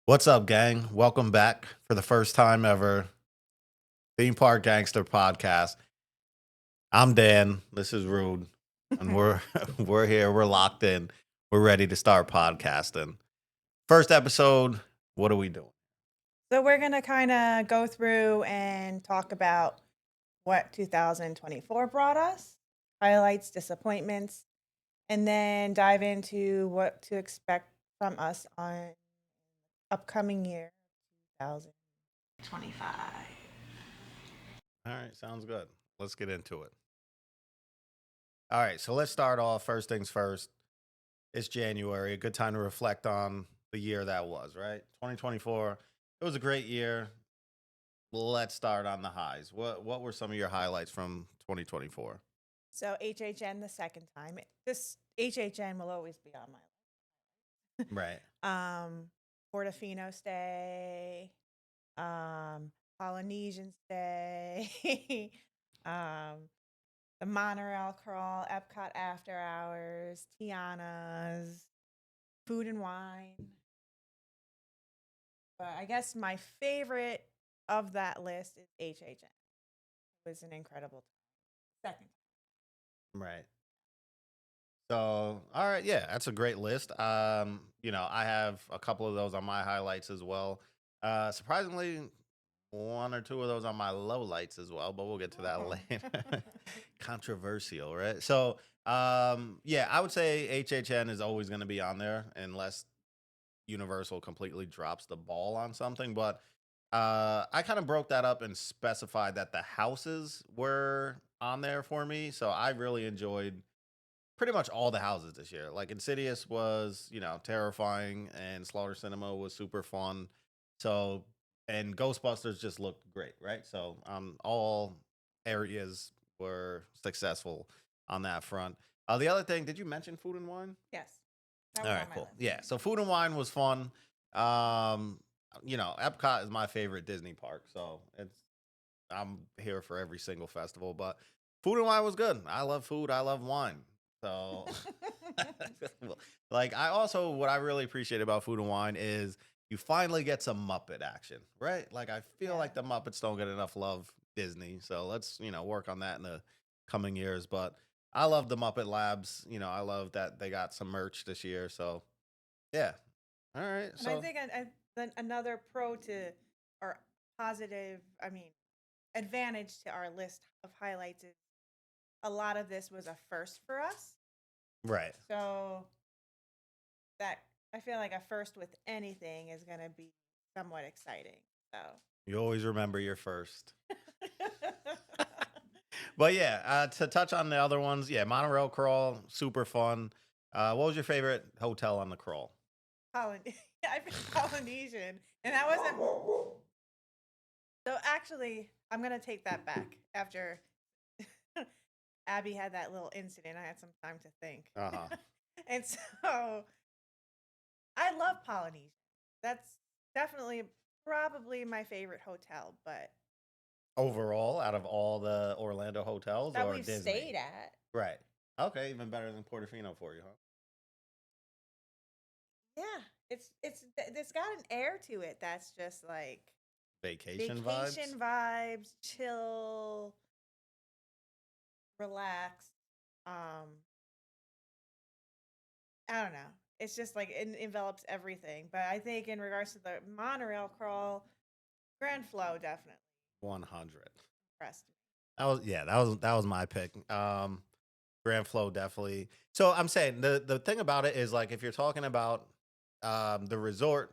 What's up, gang? Welcome back for the first time ever. Theme Park Gangster Podcast. I'm Dan. This is Rude, and we're we're here. We're locked in. We're ready to start podcasting. First episode. What are we doing? So we're going to kind of go through and talk about what 2024 brought us, highlights, disappointments, and then dive into what to expect from us on upcoming year 2025. All right, sounds good. Let's get into it. All right, so let's start off. First things first. It's January. A good time to reflect on the year that was. Right, 2024. It was a great year. Let's start on the highs. What were some of your highlights from 2024? So HHN the second time. This HHN will always be on Right. my Portofino stay, Polynesian stay, um, the monorail crawl, Epcot after hours, Tiana's, food and wine. But I guess my favorite of that list is HHN. It was an incredible second. Right. So, all right, yeah, that's a great list. I have a couple of those on my highlights as well. Surprisingly, one or two of those on my lowlights as well, but we'll get to that Oh. later. Controversial, right? So, yeah, I would say HHN is always going to be on there unless Universal completely drops the ball on something. But I kind of broke that up and specified that the houses were on there for me. So I really enjoyed pretty much all the houses this year. Like Insidious was, terrifying, and Slaughter Cinema was super fun. So, and Ghostbusters just looked great, right? So, all areas were successful on that front. The other thing, did you mention food and wine? Yes, that All was right, on my cool. list. Yeah, so food and wine was fun. Um, Epcot is my favorite Disney park, so I'm here for every single festival. But food and wine was good. I love food. I love wine. So, like, I also what I really appreciate about food and wine is you finally get some Muppet action, right? Like, I feel Yeah. like the Muppets don't get enough love, Disney. So let's work on that in the coming years. But I love the Muppet Labs. I love that they got some merch this year. So yeah. All right. And I So think then another pro to or positive, advantage to our list of highlights is a lot of this was a first for us. right. So that I feel like a first with anything is going to be somewhat exciting. So You always remember your first. But yeah, to touch on the other ones, yeah, monorail crawl, super fun. What was your favorite hotel on the crawl? I picked Polynesian, and that wasn't. So actually, I'm gonna take that back. After Abby had that little incident, I had some time to think, Uh huh. and so I love Polynesian. That's definitely probably my favorite hotel, but Overall, out of all the Orlando hotels that or we've Disney? stayed at. Right. Okay, even better than Portofino for you, huh? Yeah, it's got an air to it that's just like Vacation vibes. vacation vibes, chill, relaxed. Um, I don't know. It's just like it envelops everything. But I think in regards to the monorail crawl, Grand Flow definitely 100. impressed me. That was my pick. Grand Flow definitely. So I'm saying the thing about it is like if you're talking about the resort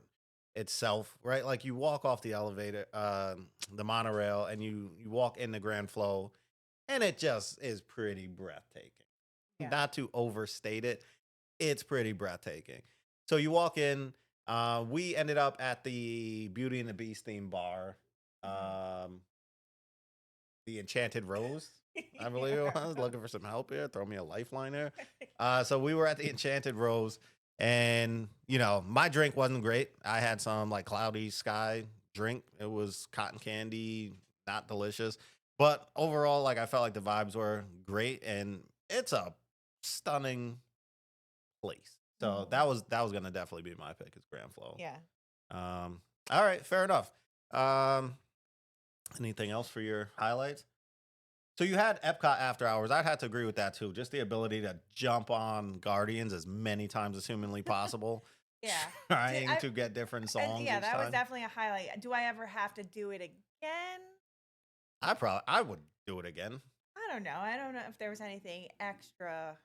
itself, right? Like you walk off the elevator, the monorail, and you walk in the Grand Flow, and it just is pretty breathtaking. Yeah. Not to overstate it, it's pretty breathtaking. So you walk in. We ended up at the Beauty and the Beast theme bar, um, the Enchanted Rose. I believe it was looking for some help here. Throw me a lifeline there. So we were at the Enchanted Rose, and my drink wasn't great. I had some like cloudy sky drink. It was cotton candy, not delicious, but overall, like I felt like the vibes were great, and it's a stunning place. So Mhm. that was gonna definitely be my pick. Is Grand Flow. Yeah. All right, fair enough. Um, anything else for your highlights? So you had Epcot After Hours. I'd have to agree with that too. Just the ability to jump on Guardians as many times as humanly possible, Yeah. Did trying I to get different and songs yeah, each that was time. definitely a highlight. Do I ever have to do it again? I would do it again. I don't know. I don't know if there was anything extra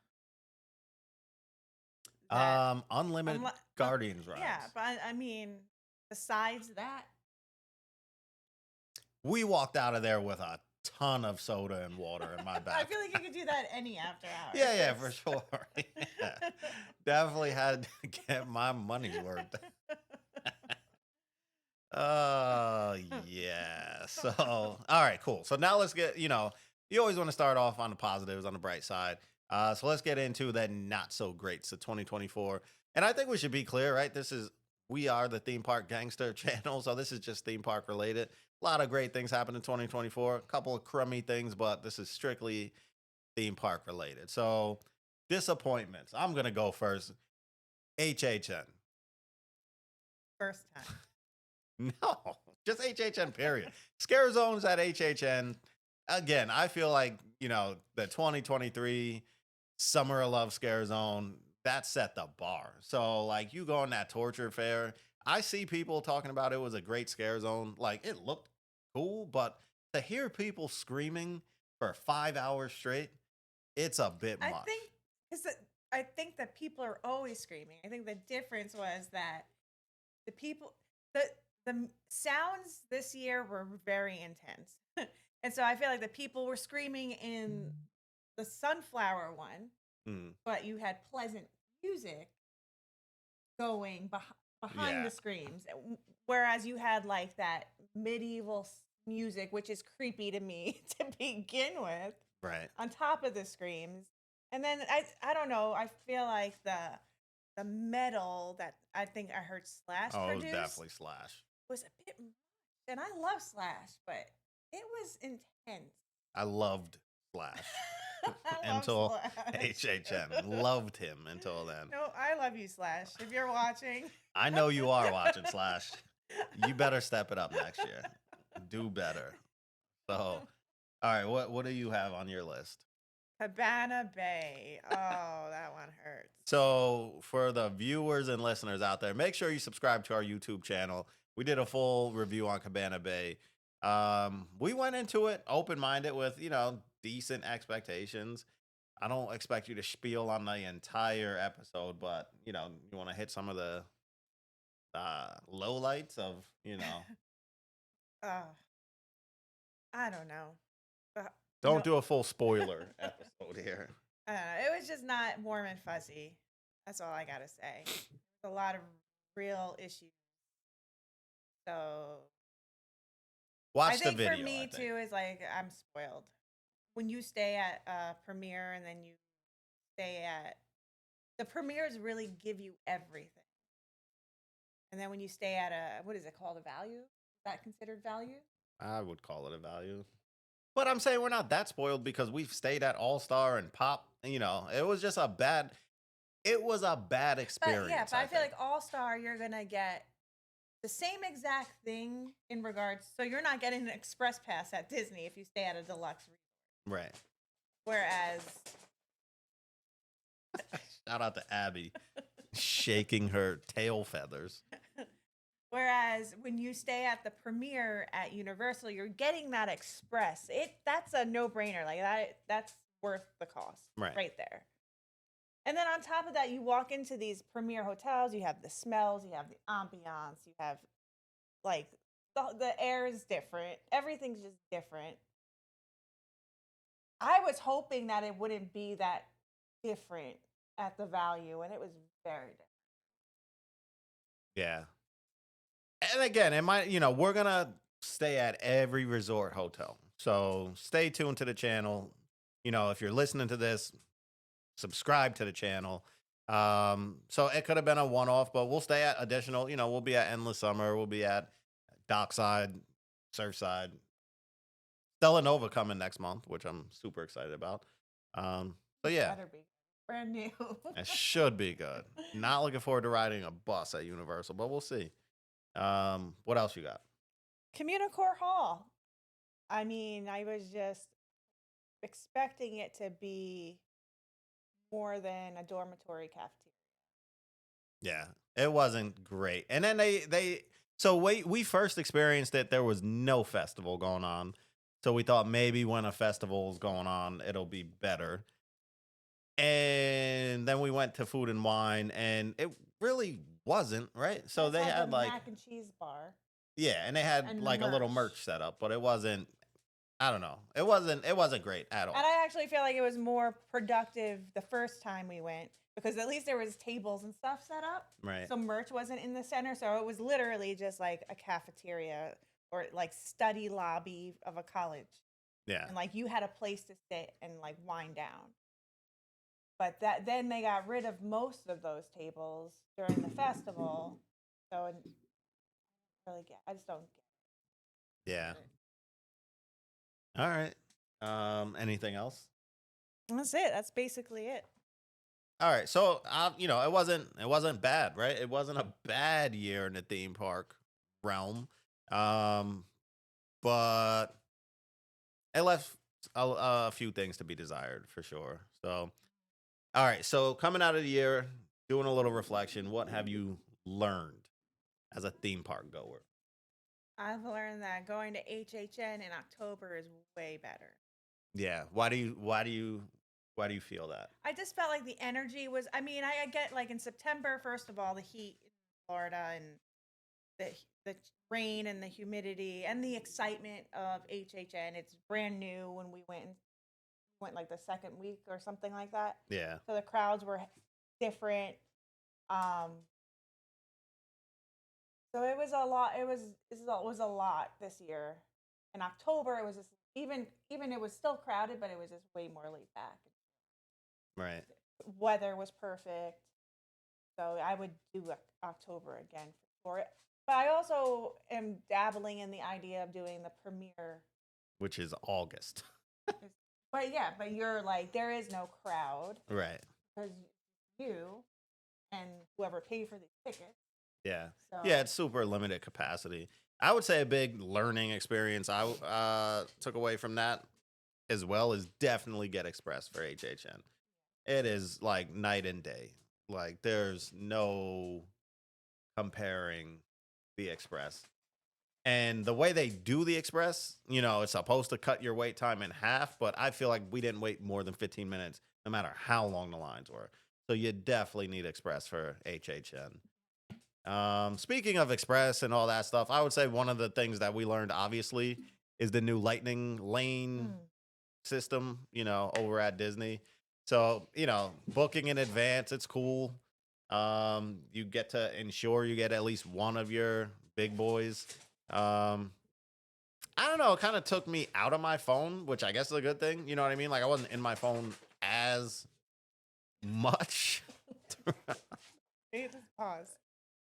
that Unlimited unle Guardians yeah, rides. but I mean, besides that, We walked out of there with a ton of soda and water in my I feel like you backpack. could do that any after Yeah, yeah, for hours. sure. Yeah. Definitely had to get my money's worth. Yeah. So, all right, cool. So now let's get, you always want to start off on the positives, on the bright side. So let's get into the not so great. So 2024. And I think we should be clear, right? We are the theme park gangster channel. So this is just theme park related. A lot of great things happened in 2024, a couple of crummy things, but this is strictly theme park related. So disappointments. I'm going to go first. HHN. First time. No, just HHN, period. Scare zones at HHN. Again, I feel like, the 2023 Summer of Love Scare Zone, that set the bar. So, like, you go on that torture fair. I see people talking about it was a great scare zone. Like, it looked cool, but to hear people screaming for 5 hours straight, it's a bit I much. think is that I think that people are always screaming. I think the difference was that the people the sounds this year were very intense. And so I feel like the people were screaming in the sunflower one, Mm, but you had pleasant music going behind yeah, the screams. Whereas you had like that medieval music, which is creepy to me to begin with, right. on top of the screams. And then I don't know, I feel like the metal that I think I heard Slash Oh, it was produce definitely Slash. was a bit much. And I love Slash, but it was intense. I loved Slash. I love Until Slash. HHN. Loved him until then. No, I love you, Slash. If you're watching. I know you are watching Slash. You better step it up next year. Do better. So, all right, what do you have on your list? Cabana Bay. Oh, that one hurts. So, for the viewers and listeners out there, make sure you subscribe to our YouTube channel. We did a full review on Cabana Bay. We went into it open minded with, decent expectations. I don't expect you to spiel on the entire episode, but you want to hit some of the lowlights of, uh, I don't know. don't No, do a full spoiler episode here. I don't know. It was just not warm and fuzzy. That's all I gotta say. A lot of real issues. So I Watch the think for video, I me think. too is like I'm spoiled. When you stay at premiere and then you stay at the premieres really give you everything. And then when you stay at a what is it called, a value? Is that considered value? I would call it a value. But I'm saying we're not that spoiled because we've stayed at All Star and Pop. It was a bad But yeah, experience, but I I feel think. like All Star you're gonna get the same exact thing in regards. So you're not getting an express pass at Disney if you stay at a deluxe. Right. Whereas, Shout out to Abby shaking her tail feathers. whereas when you stay at the premiere at Universal, you're getting that express. That's a no brainer. Like that's worth the cost Right. right there. And then on top of that, you walk into these premier hotels. You have the smells, you have the ambiance, you have like the air is different. Everything's just different. I was hoping that it wouldn't be that different at the value, and it was very different. Yeah. And again, it might, we're going to stay at every resort hotel. So stay tuned to the channel. If you're listening to this, subscribe to the channel. So it could have been a one off, but we'll stay at additional, we'll be at Endless Summer. We'll be at Dockside, Surfside. Stella Nova coming next month, which I'm super excited about. So yeah, Better be brand new. it should be good. Not looking forward to riding a bus at Universal, but we'll see. What else you got? Communicore Hall. I mean, I was just expecting it to be more than a dormitory cafeteria. Yeah, it wasn't great. And then they so we first experienced it. There was no festival going on, so we thought maybe when a festival's going on, it'll be better. And then we went to food and wine, and it really wasn't right. You So guys they had the had like mac and cheese bar yeah, and they had and the like a little merch. merch set up, but it wasn't. I don't know. It wasn't great at And all. I actually feel like it was more productive the first time we went because at least there was tables and stuff set up. Right. So merch wasn't in the center. So it was literally just like a cafeteria or like study lobby of a college. Yeah. And like you had a place to sit and like wind down. But that then they got rid of most of those tables during the festival. So I don't really get I just don't Yeah. get it. All right. Anything else? That's it. That's basically it. All right. So, it wasn't bad, right? It wasn't a bad year in the theme park realm. Um, but it left a few things to be desired for sure. So, all right. So, coming out of the year, doing a little reflection, what have you learned as a theme park goer? I've learned that going to HHN in October is way better. Yeah. Why do you feel that? I just felt like the energy was. I mean, I get like in September, first of all, the heat in Florida and the rain and the humidity and the excitement of HHN. It's brand new when we went like the second week or something like that. Yeah. So the crowds were different. Um, so it was a lot. It was a lot this year. In October, it was just even it was still crowded, but it was just way more laid back. Right. Weather was perfect. So I would do October again for it. But I also am dabbling in the idea of doing the premiere. Which is August. But yeah, but you're like, there is no crowd Right. because you and whoever paid for these tickets. Yeah. Yeah, So it's super limited capacity. I would say a big learning experience took away from that as well is definitely Get Express for HHN. It is like night and day. Like there's no comparing the Express. And the way they do the Express, it's supposed to cut your wait time in half, but I feel like we didn't wait more than 15 minutes, no matter how long the lines were. So you definitely need Express for HHN. Speaking of Express and all that stuff, I would say one of the things that we learned, obviously, is the new Lightning Lane mm, system, over at Disney. So, booking in advance, it's cool. You get to ensure you get at least one of your big boys. Um, I don't know, it kind of took me out of my phone, which I guess is a good thing. You know what I mean? Like I wasn't in my phone as much. just pause.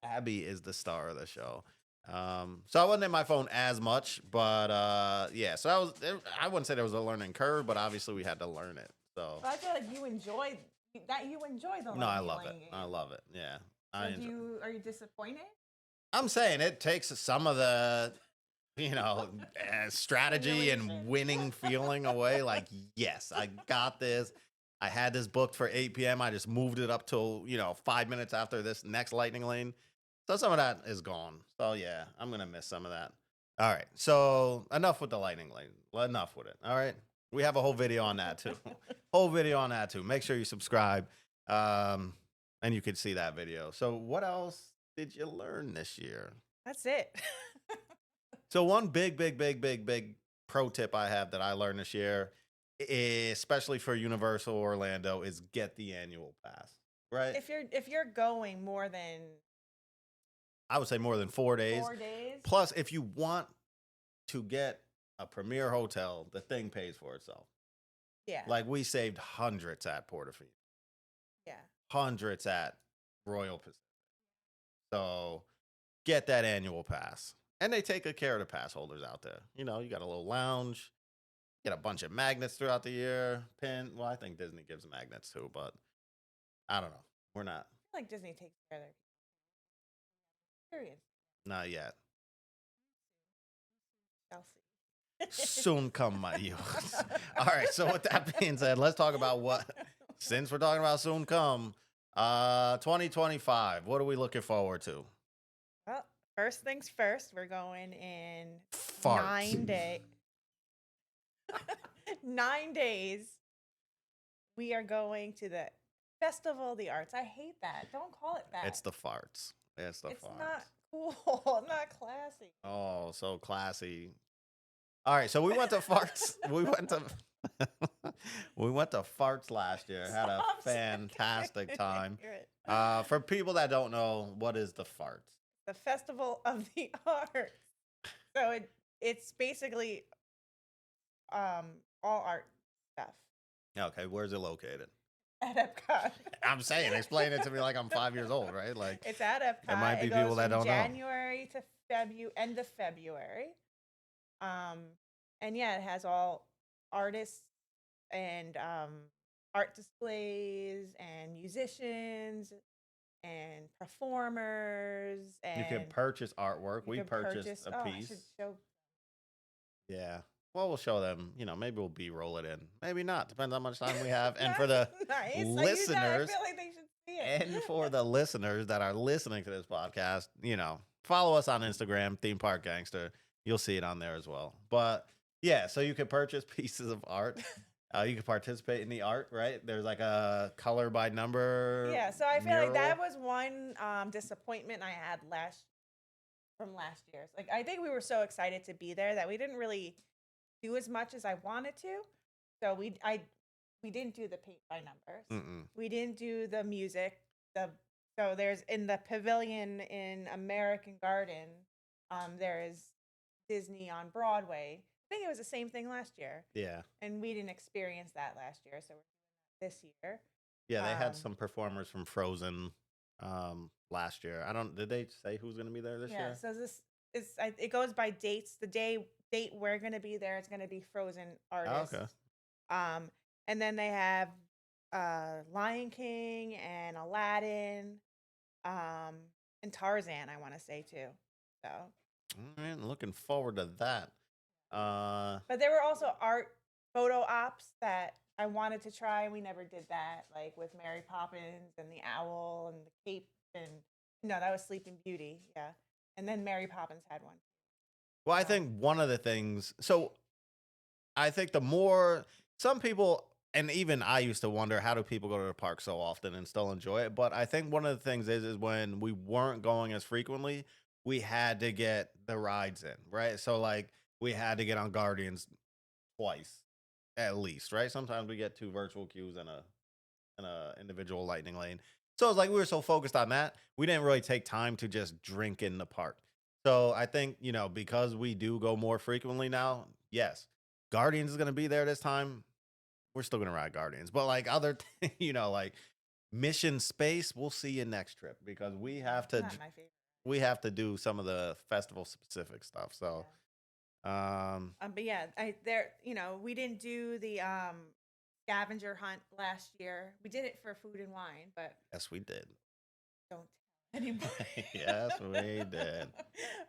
Abby is the star of the show. So I wasn't in my phone as much, but yeah. So I wouldn't say there was a learning curve, but obviously we had to learn it. So But I feel like you enjoy the no, I Lightning love it. Lane I game. love it. Yeah, So I enjoy. are you disappointed? I'm saying it takes some of the strategy and Simulation. winning feeling away. Like yes, I got this. I had this booked for 8 p.m. I just moved it up till 5 minutes after this next lightning lane. So some of that is gone. So yeah, I'm gonna miss some of that. All right. So enough with the lightning lane. Enough with it. All right. We have a whole video on that too. Whole video on that too. Make sure you subscribe. Um, and you can see that video. So what else did you learn this year? That's it. So one big, big, big, big, big pro tip I have that I learned this year, especially for Universal Orlando, is get the annual pass. Right? If you're going more than I would say more than 4 days. 4 days, Plus, if you want to get a premier hotel, the thing pays for itself. yeah, Like we saved hundreds at Portofino, yeah. hundreds at Royal Pacific. So get that annual pass. And they take good care of the pass holders out there. You got a little lounge, get a bunch of magnets throughout the year. Well, I think Disney gives magnets too, but I don't know. We're not. I feel like Disney takes care of their experience. Not yet. Chelsea. Soon come my youth. All right. So with that being said, let's talk about what. Since we're talking about soon come, 2025. What are we looking forward to? Well, first things first, we're going in Farts. 9 day 9 days. We are going to the Festival of the Arts. I hate that. Don't call it that. It's the farts. It's the It's farts. not cool. Not classy. Oh, so classy. All right, so we went to farts. We went to we went to farts last year. Had a Stop saying fantastic time. it. For people that don't know, what is the farts? The Festival of the Arts. So it's basically all art stuff Okay, where's it located? at EPCOT. I'm saying, explain it to me like I'm 5 years old, right? Like It's at EPCOT. there might be It people goes that from don't know. January to end of February. And yeah, it has all artists and art displays and musicians and performers You can and purchase artwork. you We can purchased purchase. a Oh, I piece. should show. Yeah. Well, we'll show them. Maybe we'll B-roll it in. Maybe not. Depends how much time we have. And for the Nice. listeners, I feel like they should see it. and for the listeners that are listening to this podcast, follow us on Instagram, Theme Park Gangster. You'll see it on there as well. But yeah, so you can purchase pieces of art. You can participate in the art, right? There's like a color by number. Yeah, so I feel like that mural. was one disappointment I had from last year. Like I think we were so excited to be there that we didn't really do as much as I wanted to. So we didn't do the paint by numbers. Mm-mm. We didn't do the music. So there's in the pavilion in American Garden, there is Disney on Broadway. I think it was the same thing last year. Yeah. And we didn't experience that last year, so we're doing that this year. Yeah, they had Um, some performers from Frozen last year. Did they say who's going to be there this Yeah, year? so it goes by dates. The date we're gonna be there, it's gonna be Frozen Oh, artists. okay. And then they have Lion King and Aladdin, and Tarzan. I want to say too. So, All right, looking forward to that. but there were also art photo ops that I wanted to try. We never did that, like with Mary Poppins and the owl and the cape, and no, that was Sleeping Beauty. Yeah, and then Mary Poppins had one. Well, I think one of the things, so I think the more some people, and even I used to wonder, how do people go to the park so often and still enjoy it? But I think one of the things is when we weren't going as frequently, we had to get the rides in, right? So like we had to get on Guardians twice at least, right? Sometimes we get two virtual queues and a individual lightning lane. So it's like we were so focused on that, we didn't really take time to just drink in the park. So I think, because we do go more frequently now, yes, Guardians is going to be there this time. We're still going to ride Guardians. But like like Mission Space, we'll see you next trip because Not my favorite. we have to do some of the festival specific stuff. So, But yeah, we didn't do the scavenger hunt last year. We did it for food and wine, but yes, we did. don't tell anybody. Yes, we did.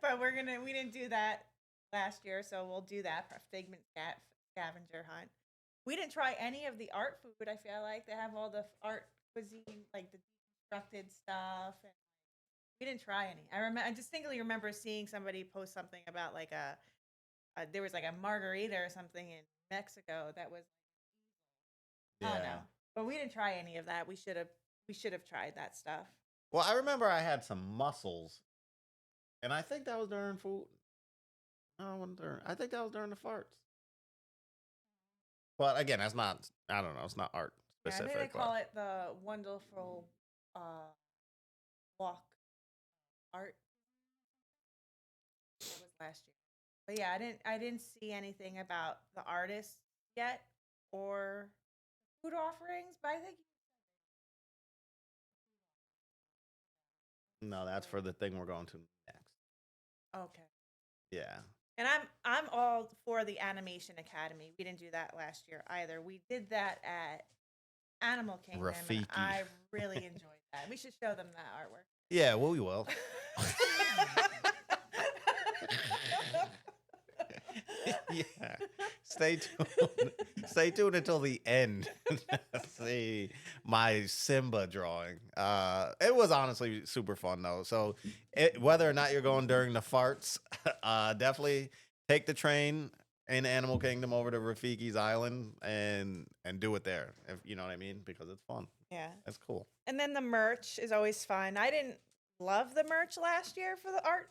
But we didn't do that last year, so we'll do that for Figment scavenger hunt. We didn't try any of the art food. I feel like they have all the art cuisine, like the deconstructed stuff. And we didn't try any. I distinctly remember seeing somebody post something about like there was like a margarita or something in Mexico that was I don't Yeah. know. But we didn't try any of that. We should have tried that stuff. Well, I remember I had some mussels, and I think that was during food. No, it wasn't during. I think that was during the farts. But again, that's not. I don't know. It's not art Yeah, I specific. think they call it the wonderful walk art. That was last year. But yeah, I didn't see anything about the artists yet or food offerings, but I think No, that's for the thing we're going to next. okay. Yeah. And I'm all for the Animation Academy. We didn't do that last year either. We did that at Animal Kingdom, and Rafiki. I really enjoyed that. We should show them that artwork. Yeah. Well, we will. Yeah. Stay tuned. Stay tuned until the end to see my Simba drawing. It was honestly super fun though. So whether or not you're going during the farts, definitely take the train in Animal Kingdom over to Rafiki's Island and do it there. If you know what I mean, because it's fun. Yeah. That's cool. And then the merch is always fun. I didn't love the merch last year for the art.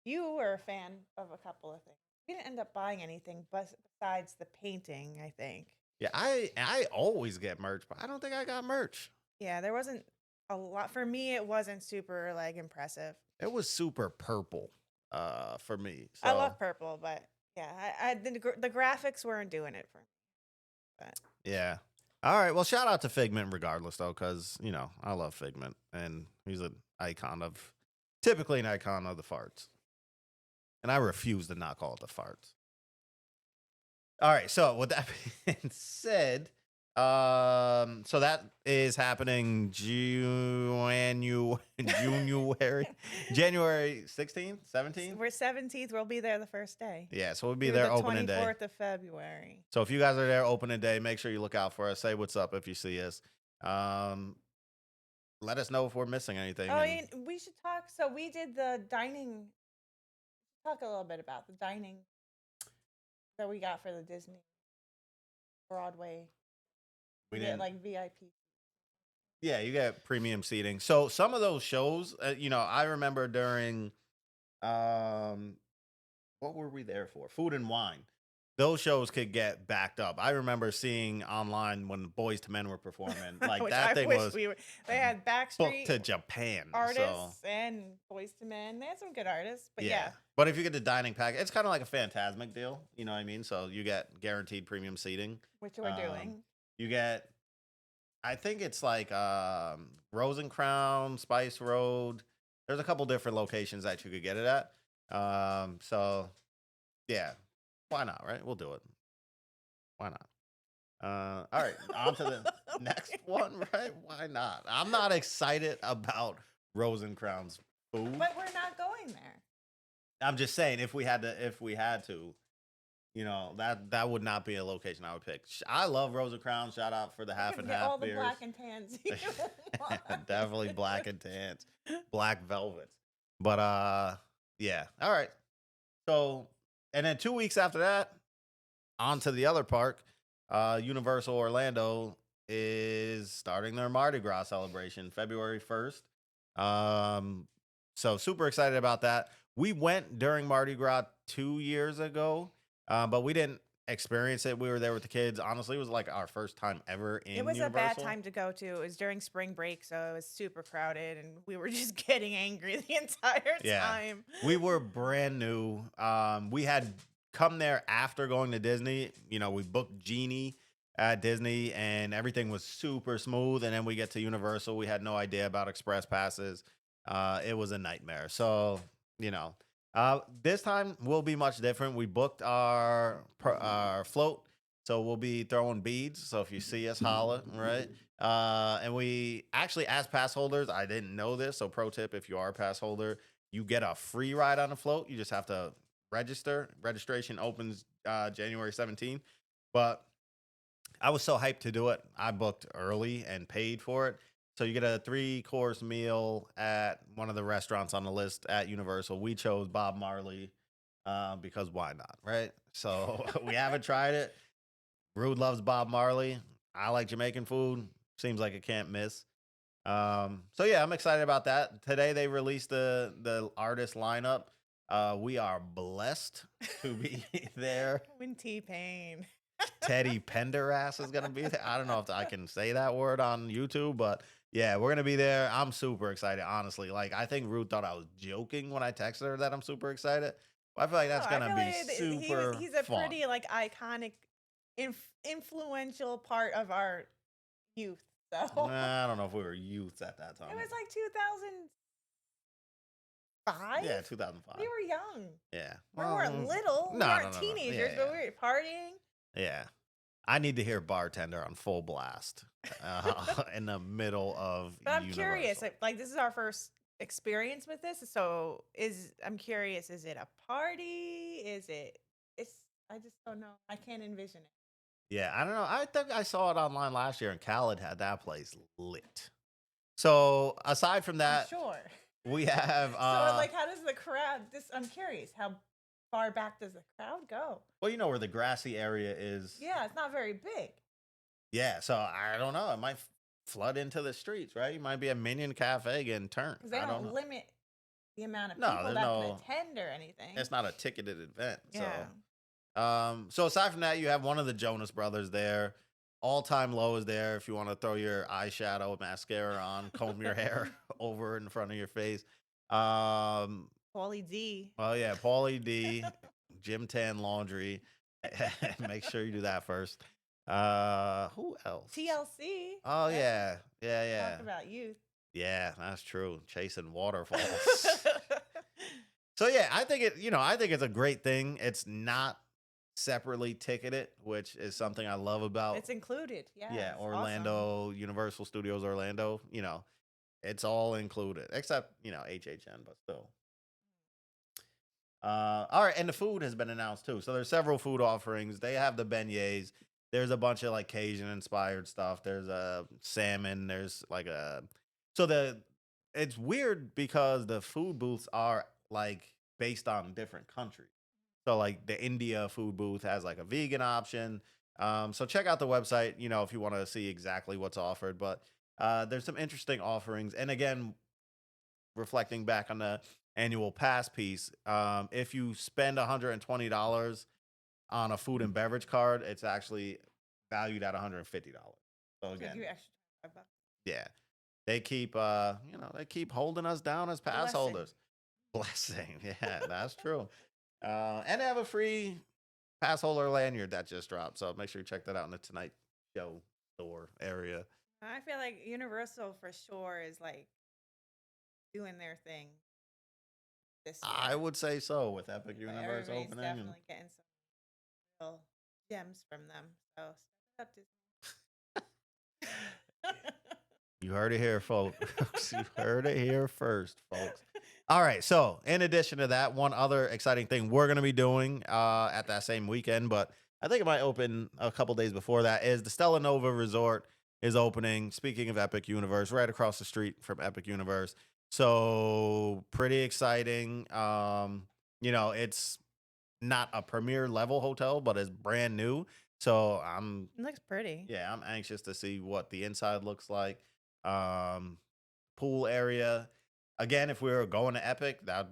You were a fan of a couple of things. We didn't end up buying anything besides the painting, I think. Yeah, I always get merch, but I don't think I got merch. Yeah, there wasn't a lot for me. It wasn't super like impressive. It was super purple for me. I So love purple, but yeah, the graphics weren't doing it for me. But yeah. All right. Well, shout out to Figment regardless though, because you know, I love Figment and he's typically an icon of the farts. And I refuse to not call it the farts. All right. So with that being said, so that is happening January, January 16th, 17th. we're 17th. We'll be there the first day. Yeah, so we'll be Through there the opening day. 24th of February. So if you guys are there opening day, make sure you look out for us. Say what's up if you see us. Let us know if we're missing anything. Oh, we should talk. So we did the dining. Talk a little bit about the dining that we got for the Disney Broadway. We get didn't like VIP. Yeah, you get premium seating. So some of those shows, I remember during, what were we there for? Food and Wine. Those shows could get backed up. I remember seeing online when Boys to Men were performing, like Which that I thing wish was we were. They had booked Backstreet to Japan. artists So and Boys to Men. They had some good artists, but yeah. But if you get the dining pack, it's kind of like a Fantasmic deal. You know what I mean? So you get guaranteed premium seating. Which we're doing. You get, I think it's like Rose and Crown, Spice Road. There's a couple different locations that you could get it at. So yeah, why not? Right? We'll do it. Why not? All right, on to the next one. Right? Why not? I'm not excited about Rose and Crown's food. But we're not going there. I'm just saying, if we had to, that would not be a location I would pick. I love Rose and Crown. Shout out for the half and half all the beers. black and tans. You want. Definitely black and tans, black velvets. But yeah. All right. So, and then 2 weeks after that, on to the other park. Universal Orlando is starting their Mardi Gras celebration February 1st. So super excited about that. We went during Mardi Gras 2 years ago, but we didn't experience it. We were there with the kids. Honestly, it was like our first time ever in It was Universal. a bad time to go to. It was during spring break, so it was super crowded, and we were just getting angry the entire time. We were brand new. We had come there after going to Disney. We booked Genie at Disney, and everything was super smooth. And then we get to Universal. We had no idea about express passes. It was a nightmare. So, this time will be much different. We booked our float, so we'll be throwing beads. So if you see us, holla, right? And we actually, as pass holders, I didn't know this. So pro tip, if you are a pass holder, you get a free ride on the float. You just have to register. Registration opens January 17th. But I was so hyped to do it. I booked early and paid for it. So you get a 3-course meal at one of the restaurants on the list at Universal. We chose Bob Marley because why not, right? So we haven't tried it. Rude loves Bob Marley. I like Jamaican food. Seems like it can't miss. So yeah, I'm excited about that. Today they released the artist lineup. We are blessed to be there. When T-Pain. Teddy Pendergrass is going to be there. I don't know if I can say that word on YouTube, but yeah, we're going to be there. I'm super excited, honestly. Like, I think Ruth thought I was joking when I texted her that I'm super excited. I feel like that's going to be super He's a fun. pretty, like, iconic, influential part of our youth. So I don't know if we were youths at that time. It was like 2005? Yeah, 2005. We were young. Yeah. We weren't little. No, we weren't teenagers, but we were partying. Yeah. I need to hear Bartender on full blast in the middle of But I'm Universal. curious. Like, this is our first experience with this. So I'm curious, is it a party? Is it... I just don't know. I can't envision it. Yeah, I don't know. I think I saw it online last year, and Khaled had that place lit. So aside from I'm that, sure. we have So, like, how does the crowd? I'm curious. How far back does the crowd go? well, you know where the grassy area is. Yeah, it's not very big Yeah, so I don't know. It might flood into the streets, right? It might be a minion cafe getting turned. because they I don't don't know. limit the amount of No, people there's that can no. attend or anything. It's not a ticketed event. Yeah. So aside from that, you have one of the Jonas Brothers there. All time low is there. If you want to throw your eyeshadow, mascara on, comb your hair over in front of your face. Um, Paulie D. oh yeah, Paulie D, Gym Tan Laundry. Make sure you do that first. Who else? TLC. Oh Right? yeah, yeah, yeah, Talk about youth. yeah. That's true. Chasing waterfalls. So yeah, I think I think it's a great thing. It's not separately ticketed, which is something I love about It's included. Yeah. yeah, It's awesome. Orlando, Universal Studios Orlando, it's all included except, HHN, but still. All right, and the food has been announced too. So there's several food offerings. They have the beignets. There's a bunch of like Cajun inspired stuff. There's a salmon. There's like a so the it's weird because the food booths are like based on different countries. So like the India food booth has like a vegan option. So check out the website, if you want to see exactly what's offered. But there's some interesting offerings. And again, reflecting back on the annual pass piece, if you spend $120 on a food and beverage card, it's actually valued at $150. So Like again, you extra $5. yeah, they keep holding us down as pass Blessing. holders. Blessing, yeah, that's true. And they have a free pass holder lanyard that just dropped. So make sure you check that out in the Tonight Show store area. I feel like Universal for sure is like doing their thing this year. I would say so with Epic Like, Universe everybody's opening. definitely getting some real gems from them. So step it up, Disney. You heard it here, folks. You heard it here first, folks. All right. So, in addition to that, one other exciting thing we're going to be doing at that same weekend, but I think it might open a couple days before that, is the Stella Nova Resort is opening. Speaking of Epic Universe, right across the street from Epic Universe. So, pretty exciting. It's not a premier level hotel, but it's brand new. So, It looks pretty. yeah, I'm anxious to see what the inside looks like. Um, Pool area. Again, if we were going to Epic, that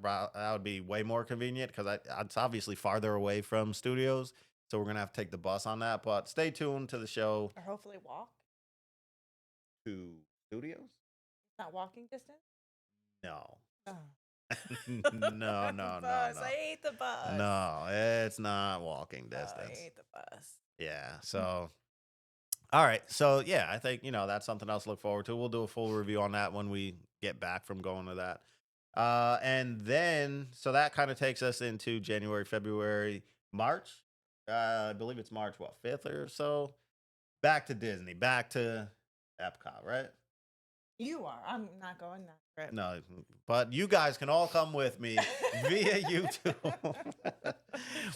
would be way more convenient because it's obviously farther away from studios. So we're gonna have to take the bus on that. But stay tuned to the show Or hopefully walk. to studios. Not walking distance. No, Oh. no, no, no, Bus. no, I hate the bus. no. It's not walking Oh, I distance. hate the bus. Yeah. So, all right. So, yeah, I think, that's something else to look forward to. We'll do a full review on that when we get back from going to that. And then, so that kind of takes us into January, February, March. I believe it's March, 5th or so. Back to Disney, back to EPCOT, right? You are. I'm not going that trip. No, but you guys can all come with me via YouTube.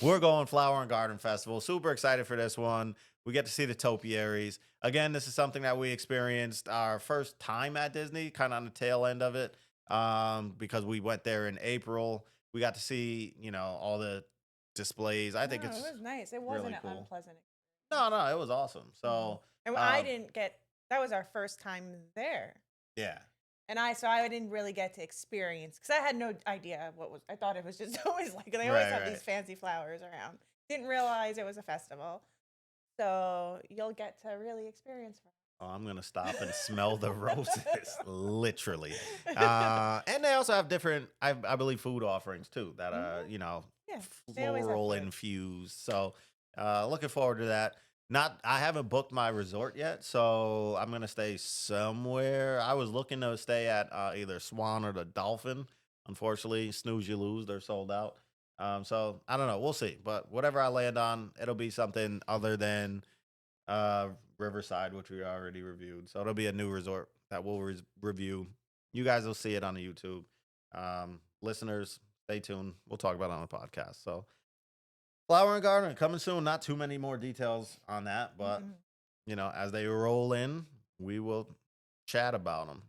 We're going Flower and Garden Festival. Super excited for this one. We get to see the topiaries. Again, this is something that we experienced our first time at Disney, kind of on the tail end of it, because we went there in April. We got to see, all the displays. I think No, it's it was nice. It wasn't really an cool. unpleasant experience. No, it was awesome. So, And I didn't get that was our first time there. yeah. And I didn't really get to experience because I had no idea I thought it was just always like they always Right, have right. these fancy flowers around. Didn't realize it was a festival. So you'll get to really experience it. Oh, I'm gonna stop and smell the roses, literally. And they also have different, I believe, food offerings too that are, Yeah, they always have floral food. infused. So, looking forward to that. I haven't booked my resort yet, so I'm gonna stay somewhere. I was looking to stay at either Swan or the Dolphin. Unfortunately, snooze you lose, they're sold out. So I don't know. We'll see. But whatever I land on, it'll be something other than Riverside, which we already reviewed. So it'll be a new resort that we'll review. You guys will see it on the YouTube. Listeners, stay tuned. We'll talk about it on the podcast. So Flower and garden coming soon. Not too many more details on that, but Mhm. as they roll in, we will chat about them.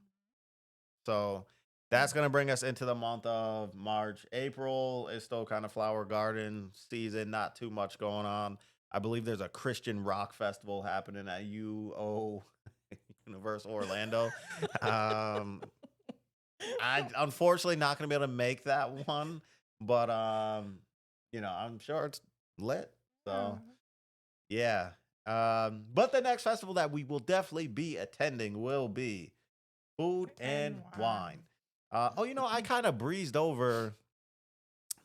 So that's Yeah. going to bring us into the month of March. April is still kind of flower garden season, not too much going on. I believe there's a Christian rock festival happening at UO Universal Orlando. Um, I unfortunately not going to be able to make that one, but I'm sure it's lit. So Oh, yeah. But the next festival that we will definitely be attending will be Food and and Wine. wine. I kind of breezed over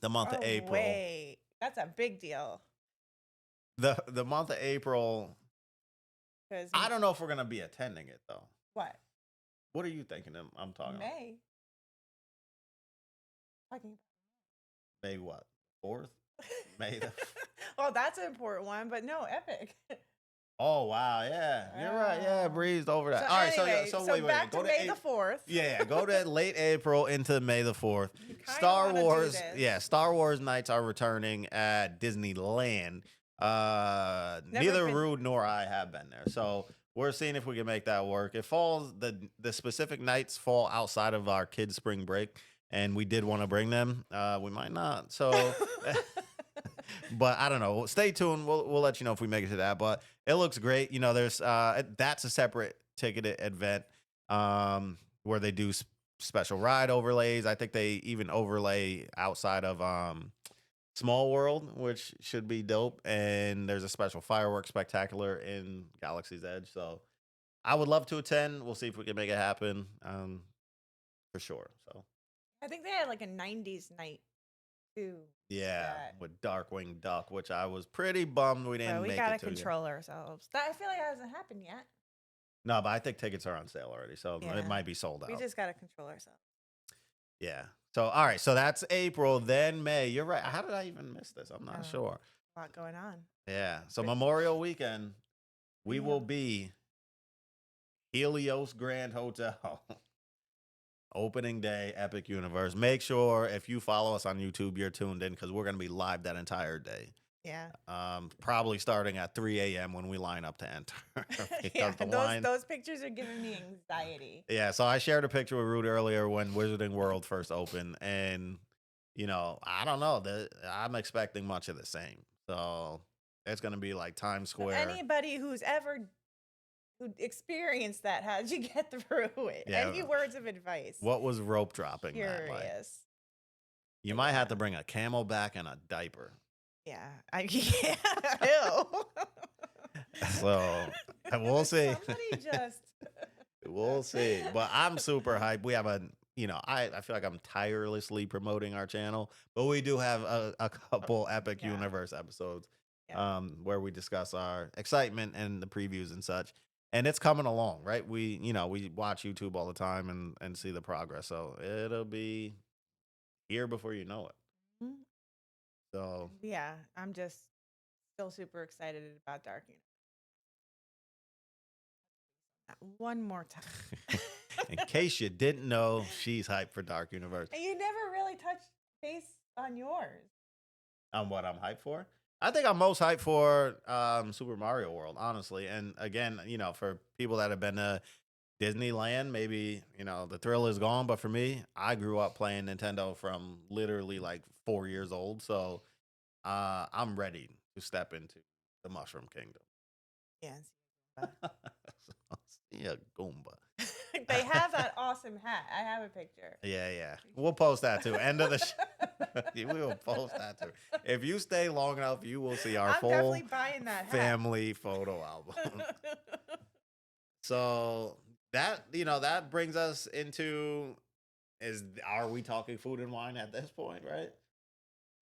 the month of Oh, April. wait. That's a big deal. The month of April, Because I don't know if we're gonna be attending it though. what? What are you thinking I'm talking about? May. Talking May what? 4th? May the well, that's an important one, but no, epic. Oh wow, yeah. You're right. Yeah, Uh, breezed over so that. All right, so yeah, anyway, so so wait. back to Go to May the April. 4th. Yeah, go to late April into May the 4th. You kind of Star want to do Wars, this. yeah, Star Wars nights are returning at Disneyland. Never Neither been. Rude nor I have been there. So we're seeing if we can make that work. It falls the specific nights fall outside of our kids' spring break, and we did want to bring them. We might not. So but I don't know. Stay tuned. We'll let you know if we make it to that. But it looks great. There's that's a separate ticketed event where they do special ride overlays. I think they even overlay outside of Small World, which should be dope. And there's a special fireworks spectacular in Galaxy's Edge. So I would love to attend. We'll see if we can make it happen. For sure. So I think they had like a 90s night too. yeah, That, with Darkwing Duck, which I was pretty bummed we but didn't we make got to it to. control ourselves. That I feel like hasn't happened yet. No, but I think tickets are on sale already, so it Yeah. might be sold We out. just got to control ourselves. Yeah. So all right, so that's April, then May. You're right. How did I even miss this? I'm not Oh, sure. a lot going on. Yeah. So But Memorial Weekend, we will yeah. be Helios Grand Hotel. Opening day, Epic Universe. Make sure if you follow us on YouTube, you're tuned in because we're gonna be live that entire day. Yeah. Probably starting at 3 a.m. when we line up to enter Yeah. because the Those line. those pictures are giving me anxiety. Yeah, so I shared a picture with Rude earlier when Wizarding World first opened, and I don't know that I'm expecting much of the same. So it's gonna be like Times So Square. anybody who experienced that, how did you get through it? Yeah, Any words of advice? what was rope dropping that like? Curious. You But might have yeah. to bring a camelback and a diaper. Yeah. Yeah. Ew. So we'll see. Somebody just We'll see. But I'm super hyped. We have I feel like I'm tirelessly promoting our channel, but we do have a couple Epic yeah. Universe episodes Yeah. where we discuss our excitement and the previews and such. And it's coming along, right? We watch YouTube all the time and see the progress. So it'll be here before you know it. Mhm. So Yeah, I'm just still super excited about Dark Universe. One more time. in case you didn't know, she's hyped for Dark Universe. And you never really touched base on yours. On what I'm hyped for. I think I'm most hyped for Super Mario World, honestly. And again, for people that have been to Disneyland, maybe, the thrill is gone. But for me, I grew up playing Nintendo from literally like 4 years old. So I'm ready to step into the Mushroom Kingdom. Yes. Yeah, Goomba. They have that awesome hat. I have a picture. Yeah. We'll post that too. End of the we will post that too. If you stay long enough, you will see our I'm full definitely buying that hat. family photo album. So that brings us into are we talking food and wine at this point, right?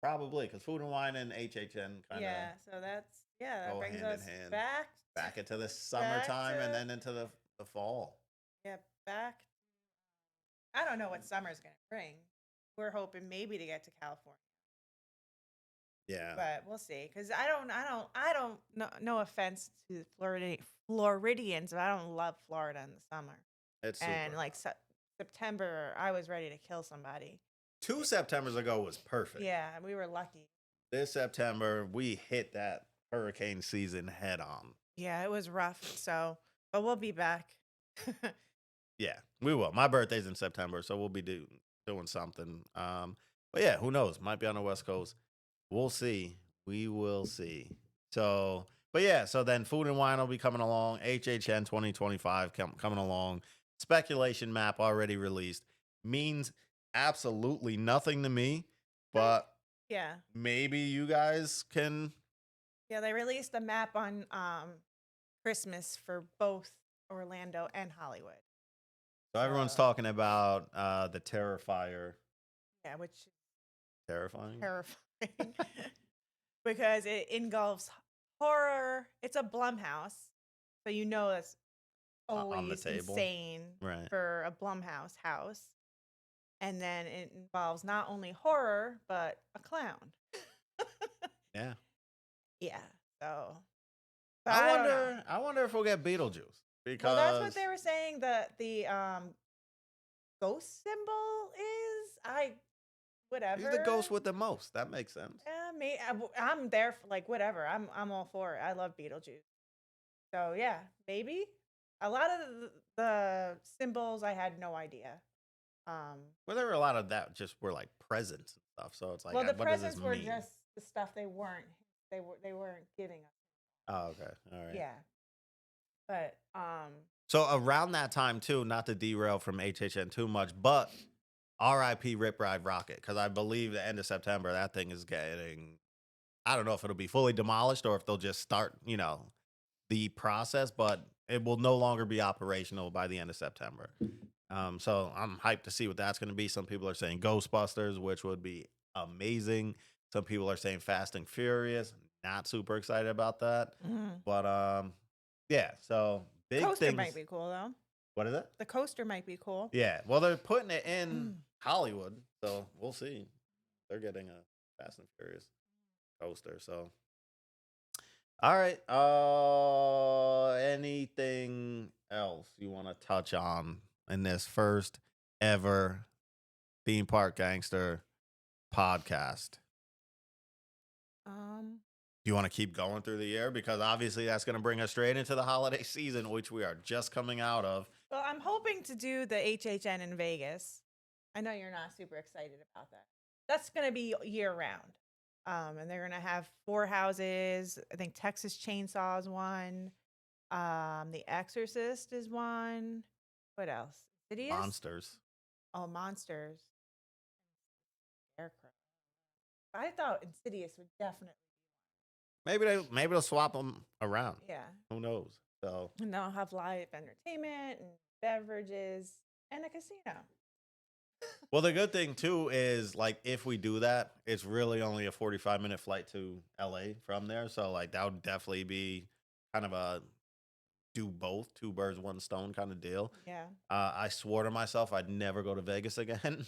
Probably because food and wine and HHN kind of Yeah, so that go brings hand in us hand. back Back into the back summertime and to then into the fall. yeah, back. I don't know what summer's gonna bring. We're hoping maybe to get to California, Yeah, but we'll see. Cause I don't. No offense to Floridians, but I don't love Florida in the summer. it's super And like hot. September, I was ready to kill somebody. 2 Septembers ago was perfect. Yeah, we were lucky. this September we hit that hurricane season head on. Yeah, it was rough. So, but we'll be back. Yeah, we will. My birthday's in September, so we'll be doing something. But yeah, who knows? Might be on the West Coast. We'll see. We will see. So, but yeah, so then food and wine will be coming along. HHN 2025 coming along. Speculation map already released. Means absolutely nothing to me, but Yeah. maybe you guys can. Yeah, they released a map on Christmas for both Orlando and Hollywood. So everyone's So, talking about the Terrifier. yeah, which is Terrifying terrifying because it engulfs horror. It's a Blumhouse. So you know that's on the always table. insane Right. for a Blumhouse house. And then it involves not only horror, but a clown. Yeah. Yeah. So, but I don't know. I wonder if we'll get Beetlejuice Well, that's what because they were saying. The ghost symbol is he's the whatever. ghost with the most. That makes sense. I'm there for like whatever. I'm all for it. I love Beetlejuice. So yeah, maybe a lot of the symbols I had no idea. Well, there were a lot of that just were like presents and stuff. So it's like, Well, the what does this presents were mean? just the stuff they weren't giving us. Oh, okay. All right. Yeah, but So around that time too, not to derail from HHN too much, but RIP Rip Ride Rocket, because I believe the end of September that thing is getting. I don't know if it'll be fully demolished or if they'll just start, the process, but it will no longer be operational by the end of September. So I'm hyped to see what that's going to be. Some people are saying Ghostbusters, which would be amazing. Some people are saying Fast and Furious. Not super excited about that, mhm. but yeah. So big Coaster might things. be cool though. What is it? The coaster might be cool. Yeah. Well, they're putting it in Mm. Hollywood, so we'll see. They're getting a Fast and Furious coaster. So all right. Anything else you want to touch on in this first ever theme park gangster podcast? Um, Do you want to keep going through the year? Because obviously that's going to bring us straight into the holiday season, which we are just coming out of. well, I'm hoping to do the HHN in Vegas. I know you're not super excited about that. That's going to be year round. And they're going to have 4 houses. I think Texas Chainsaw is one. The Exorcist is one. What else? Insidious? Monsters. Oh, Monsters. Scarecrow. I thought Insidious would definitely. Maybe they'll swap them around. Yeah. Who knows? So And they'll have live entertainment and beverages and a casino. well, the good thing too is like if we do that, it's really only a 45-minute flight to LA from there. So like that would definitely be kind of a do both, two birds, one stone kind of deal. Yeah. I swore to myself I'd never go to Vegas again.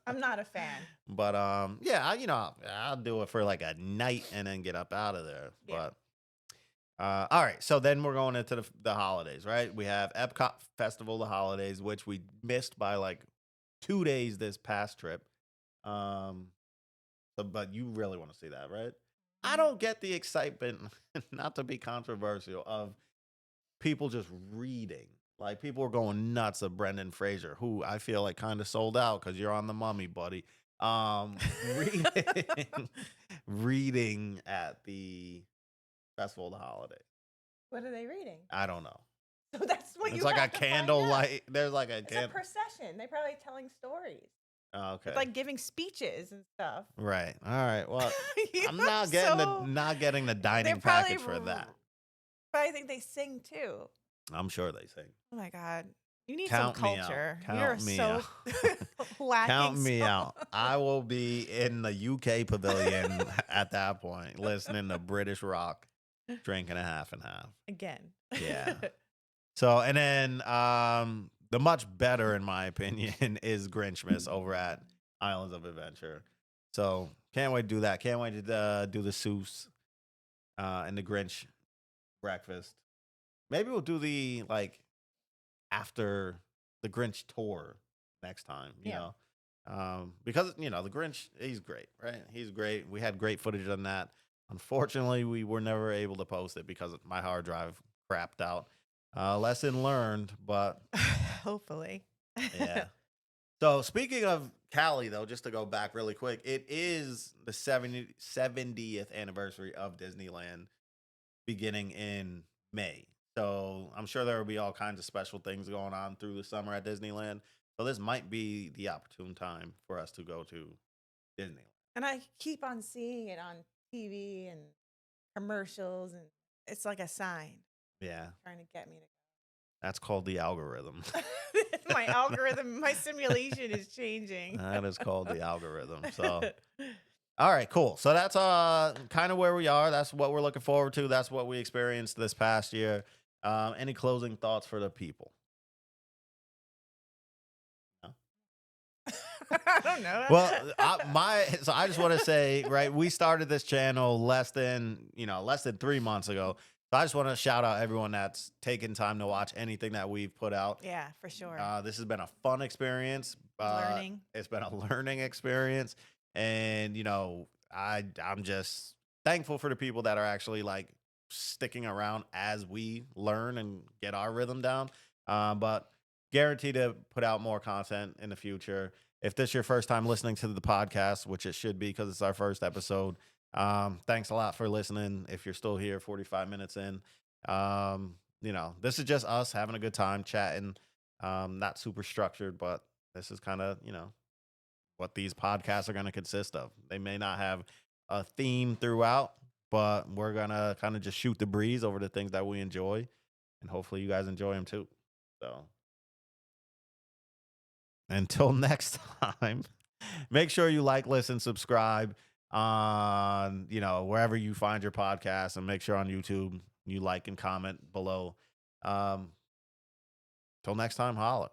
I'm not a fan. But yeah, I'll do it for like a night and then get up out of there. Yeah. But all right, so then we're going into the holidays, right? We have EPCOT Festival, the holidays, which we missed by like 2 days this past trip. But you really want to see that, right? I don't get the excitement, not to be controversial, of people just reading. Like people are going nuts of Brendan Fraser, who I feel like kind of sold out because you're on the Mummy, buddy. Reading, reading at the Festival of the Holidays. What are they reading? I don't know. So that's what It's you like a have to find out. candlelight. There's like a It's a candle. procession. They're probably telling stories. Oh, okay. It's like giving speeches and stuff. Right. All right. Well, You I'm know, not getting so not getting the dining they're probably package for that. But I think they sing too. I'm sure they sing. Oh my god. You need Count some me out. culture. Count You're me so lacking. Count me so- out. I will be in the UK pavilion at that point, listening to British rock, drinking a half and half. Again. Yeah. So, and then the much better, in my opinion, is Grinchmas over at Islands of Adventure. So, can't wait to do that. Can't wait to do the Seuss and the Grinch breakfast. Maybe we'll do the after the Grinch tour next time. You Yeah. know, Because the Grinch, he's great, right? He's great. We had great footage on that. Unfortunately, we were never able to post it because my hard drive crapped out. Lesson learned, but Hopefully. yeah. So speaking of Cali, though, just to go back really quick, it is the 70th anniversary of Disneyland beginning in May. So I'm sure there will be all kinds of special things going on through the summer at Disneyland. So this might be the opportune time for us to go to Disneyland. And I keep on seeing it on TV and commercials, and it's like a sign Yeah, trying to get me that's called the algorithm. to my algorithm, my simulation is changing. That is called the algorithm. So all right, cool. So that's kind of where we are. That's what we're looking forward to. That's what we experienced this past year. Any closing thoughts for the people? No? I don't know. Well, I just want to say, right, we started this channel less than 3 months ago. So I just want to shout out everyone that's taken time to watch anything that we've put out. Yeah, for sure. This has been a fun experience. Learning. It's been a learning experience, and I'm just thankful for the people that are actually like sticking around as we learn and get our rhythm down. But guaranteed to put out more content in the future. If this is your first time listening to the podcast, which it should be because it's our first episode, thanks a lot for listening. If you're still here 45 minutes in, this is just us having a good time chatting. Not super structured, but this is kind of, what these podcasts are going to consist of. They may not have a theme throughout, but we're going to kind of just shoot the breeze over the things that we enjoy. And hopefully you guys enjoy them too. So until next time, make sure you like, listen, subscribe on, wherever you find your podcast, and make sure on YouTube you like and comment below. Till next time, holla.